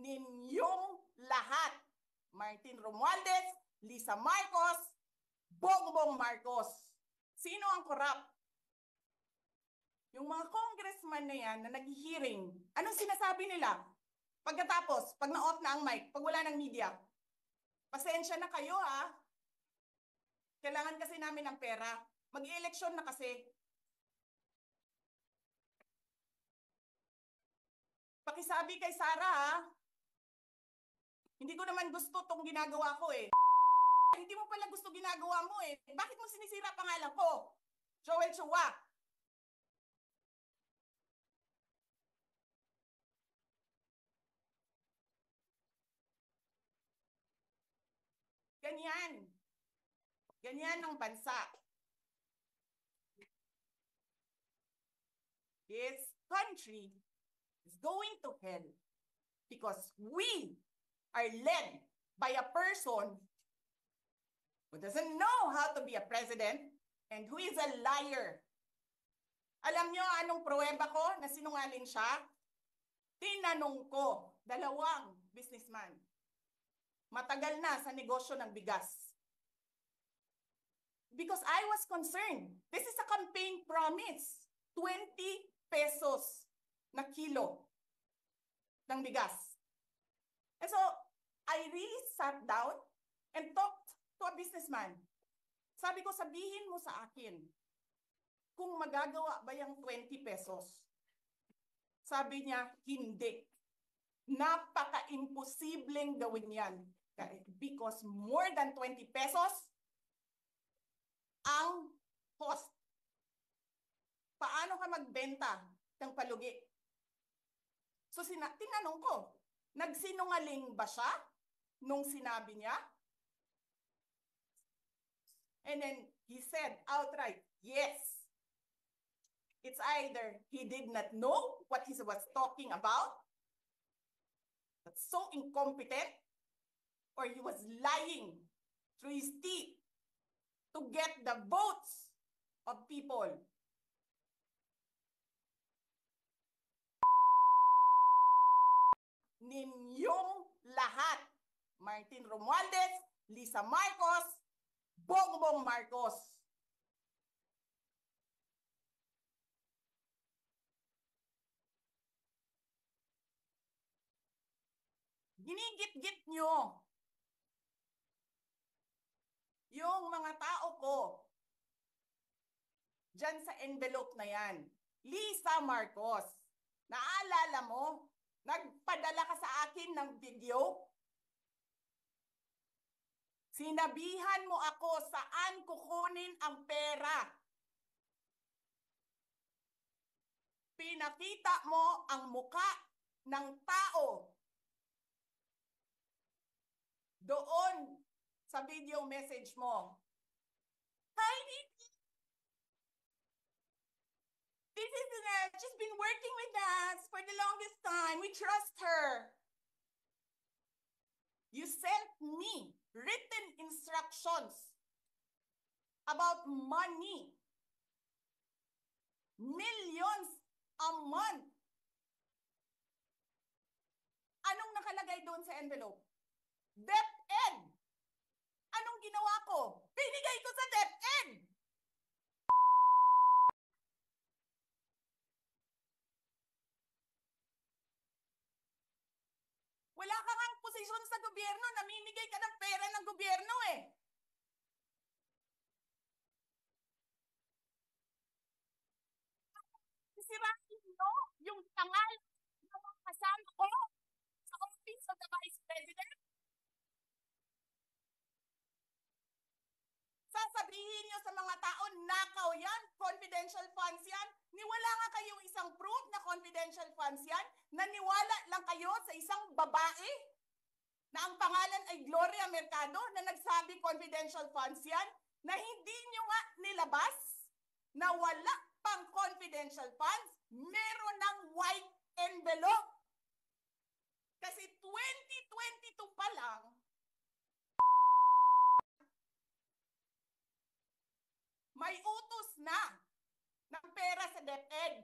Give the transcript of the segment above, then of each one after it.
ninyong lahat. Martin Romualdez, Lisa Marcos, Bongbong Marcos. Sino ang corrupt? Yung mga congressman na yan na nag-hearing, anong sinasabi nila? Pagkatapos, pag na-off na ang mic, pag wala ng media, pasensya na kayo ha. Kailangan kasi namin ng pera. Mag-eleksyon na kasi. Pakisabi kay Sara ha. Hindi ko naman gusto tong ginagawa ko eh. Hindi mo pala gusto ginagawa mo eh. Bakit mo sinisira pangalan ko? Joel Chua. Ganyan. Ganyan ang bansa. This country is going to hell because we are led by a person who doesn't know how to be a president and who is a liar. Alam nyo anong pruweba ko na sinungaling siya? Tinanong ko, dalawang businessman. Matagal na sa negosyo ng bigas. Because I was concerned. This is a campaign promise. 20 pesos na kilo ng bigas. And so, I really sat down and talked to a businessman. Sabi ko, sabihin mo sa akin, kung magagawa ba yung 20 pesos? Sabi niya, hindi. Napaka-imposibleng gawin yan. Because more than 20 pesos ang cost. Paano ka magbenta ng palugi? So tinanong ko, nagsinungaling ba siya nung sinabi niya? And then he said outright, yes. It's either he did not know what he was talking about, that's so incompetent, or he was lying through his teeth to get the votes of people. Ninyong lahat. Martin Romualdez, Lisa Marcos, Bongbong Marcos. Ginigit-git nyo yung mga tao ko dyan sa envelope na yan. Lisa Marcos, naalala mo? Nagpadala ka sa akin ng video. Sinabihan mo ako saan kukunin ang pera. Pinakita mo ang muka ng tao doon sa video message mo. Hi, Nikki. This is she's been working with us for the longest time. We trust her. You sent me written instructions about money. Millions a month. Anong nakalagay doon sa envelope? DepEd. Anong ginawa ko? Binigay ko sa DepEd. Wala ka ngang posisyon sa gobyerno, namimigay ka ng pera ng gobyerno eh. Sisirain mo yung tangal ng mga kasama ko sa Office of the Vice President. Sasabihin nyo sa mga tao, nakaw yan, confidential funds yan. Niwala nga kayong isang proof na confidential funds yan. Naniwala lang kayo sa isang babae na ang pangalan ay Gloria Mercado na nagsabi confidential funds yan, na hindi nyo nga nilabas na wala pang confidential funds, meron ng white envelope. Kasi 2022 pa lang, may utos na ng pera sa DepEd.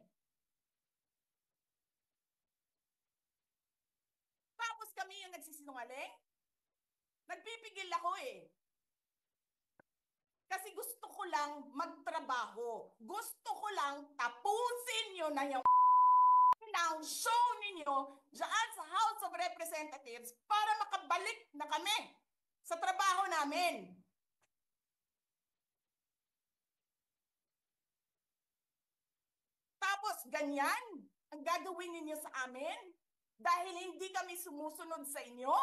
Tapos kami yung nagsisinungaling? Nagpipigil ako eh. Kasi gusto ko lang magtrabaho. Gusto ko lang tapusin nyo na yung ng show ninyo dyan sa House of Representatives para makabalik na kami sa trabaho namin. Tapos ganyan ang gagawin ninyo sa amin dahil hindi kami sumusunod sa inyo?